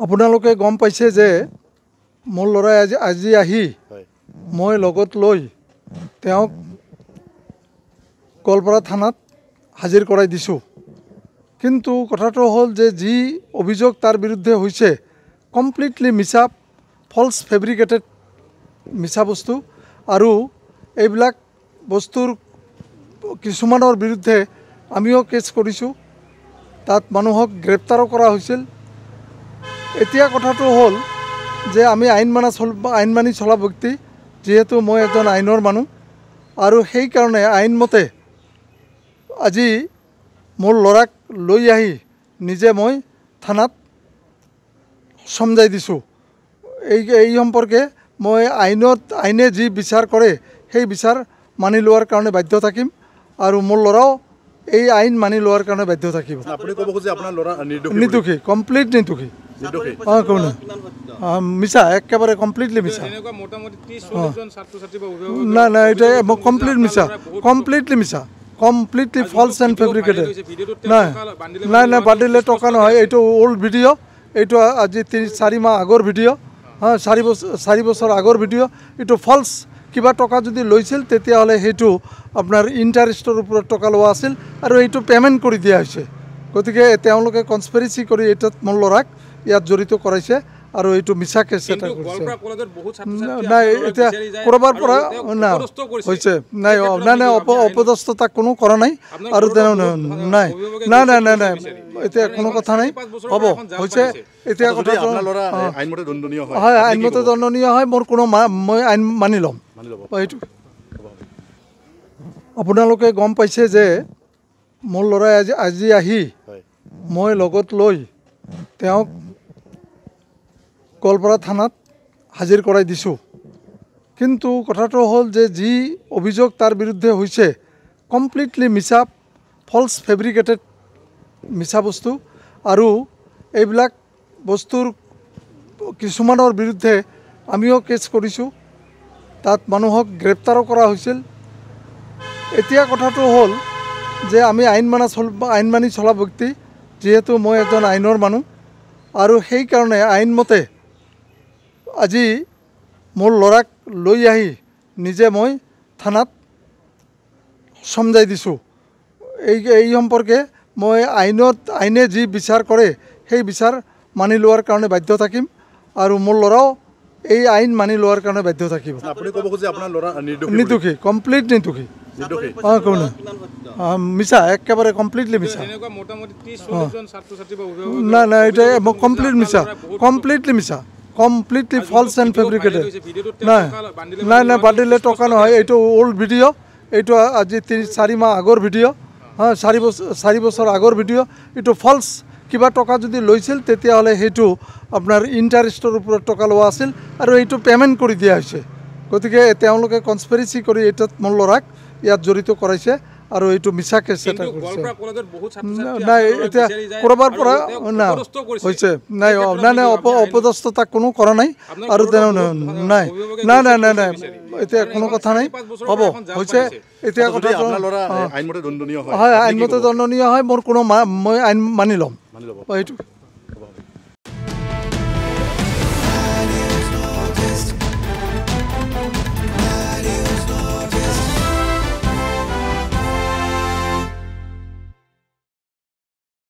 আপোনালোকে গম পাইছে যে মোৰ ল'ৰাই আজি আহি মই লগত লৈ তেওঁক গোৱালপাৰা থানাত হাজিৰ কৰাই দিছোঁ। কিন্তু কথাটো হ'ল যে যি অভিযোগ তাৰ বিৰুদ্ধে হৈছে কমপ্লিটলি মিছা, ফলছ ফেব্ৰিকেটেড মিছা বস্তু। আৰু এইবিলাক বস্তুৰ কিছুমানৰ বিৰুদ্ধে আমিও কেছ কৰিছোঁ, তাত মানুহক গ্ৰেপ্তাৰো কৰা হৈছিল। এতিয়া কথাটো হ'ল যে আমি আইন মানি চলা ব্যক্তি, যিহেতু মই এজন আইনৰ মানুহ, আৰু সেইকাৰণে আইনমতে আজি মোৰ ল'ৰাক লৈ আহি নিজে মই থানাত সমজাই দিছোঁ। এই সম্পৰ্কে মই আইনে যি বিচাৰ কৰে সেই বিচাৰ মানি লোৱাৰ কাৰণে বাধ্য থাকিম, আৰু মোৰ ল'ৰাও এই আইন মানি লোৱাৰ কাৰণে বাধ্য থাকিব। নিৰ্দোষী, কমপ্লিট নিৰ্দোষী। মিছা, একেবাৰে কমপ্লিটলি মিছা। নাই নাই, এটা কমপ্লিট মিছা, কমপ্লিটলি মিছা, কমপ্লিটলি ফলছ এণ্ড ফেব্ৰিকেটেড। নাই নাই নাই, বান্ধিলে টকা নহয়। এইটো অল্ড ভিডিঅ', এইটো আজি 3-4 মাহ আগৰ ভিডিঅ', 4 বছৰ আগৰ ভিডিঅ'। এইটো ফলছ। কিবা টকা যদি লৈছিল তেতিয়াহ'লে সেইটো আপোনাৰ ইণ্টাৰেষ্টৰ ওপৰত টকা লোৱা আছিল, আৰু এইটো পে'মেণ্ট কৰি দিয়া হৈছে। গতিকে তেওঁলোকে কনস্পিৰেচি কৰি এইটোত মোৰ ল'ৰাক ইয়াত জড়িত কৰাইছে, আৰু এইটো মিছা কেছ এটা কৰিছে। নাই, এতিয়া ক'ৰবাৰ পৰা না হৈছে নাই নাই নাই, অপদস্থতা কোনো কৰা নাই, আৰু নাই নাই নাই নাই নাই, এতিয়া কোনো কথা নাই। হ'ব, হৈছে এতিয়া কথা হয়, আইনমতে দণ্ডনীয় হয়। মোৰ কোনো মই আইন মানি ল'ম সেইটো। আপোনালোকে গম পাইছে যে মোৰ ল'ৰাই আজি আহি মই লগত লৈ তেওঁক গোৱালপাৰা থানাত হাজিৰ কৰাই দিছোঁ। কিন্তু কথাটো হ'ল যে যি অভিযোগ তাৰ বিৰুদ্ধে হৈছে কমপ্লিটলি মিছা, ফলছ ফেব্ৰিকেটেড মিছা বস্তু। আৰু এইবিলাক বস্তুৰ কিছুমানৰ বিৰুদ্ধে আমিও কেছ কৰিছোঁ, তাত মানুহক গ্ৰেপ্তাৰো কৰা হৈছিল। এতিয়া কথাটো হ'ল যে আমি আইন মানি চলা ব্যক্তি, যিহেতু মই এজন আইনৰ মানুহ, আৰু সেইকাৰণে আইনমতে আজি মোৰ ল'ৰাক লৈ আহি নিজে মই থানাত সমজাই দিছোঁ। এই সম্পৰ্কে মই আইনে যি বিচাৰ কৰে সেই বিচাৰ মানি লোৱাৰ কাৰণে বাধ্য থাকিম, আৰু মোৰ ল'ৰাও এই আইন মানি লোৱাৰ কাৰণে বাধ্য থাকিব। নিৰ্দোষী, কমপ্লিট নিৰ্দোষী। মিছা, একেবাৰে কমপ্লিটলি মিছা। নাই নাই, এটা কমপ্লিট মিছা, কমপ্লিটলি মিছা, কমপ্লিটলি ফলছ এণ্ড ফেব্ৰিকেটেড। নাই নাই নাই, বান্ধিলে টকা নহয়। এইটো অল্ড ভিডিঅ', এইটো আজি 3-4 মাহ আগৰ ভিডিঅ', 4 বছৰ আগৰ ভিডিঅ'। এইটো ফলছ। কিবা টকা যদি লৈছিল তেতিয়াহ'লে সেইটো আপোনাৰ ইণ্টাৰেষ্টৰ ওপৰত টকা লোৱা আছিল, আৰু এইটো পে'মেণ্ট কৰি দিয়া হৈছে। গতিকে তেওঁলোকে কনস্পিৰেচি কৰি এইটোত মোৰ ল'ৰাক ইয়াত জড়িত কৰাইছে, আৰু এইটো মিছা কেছ এটা কৰিছে। নাই, এতিয়া ক'ৰবাৰ পৰা না হৈছে নাই নাই নাই, অপদস্থতা কোনো কৰা নাই, আৰু নাই নাই নাই নাই নাই, এতিয়া কোনো কথা নাই। হ'ব, হৈছে এতিয়া কথা হয়, আইনমতে দণ্ডনীয় হয়। মোৰ কোনো মই আইন মানি ল'ম সেইটো।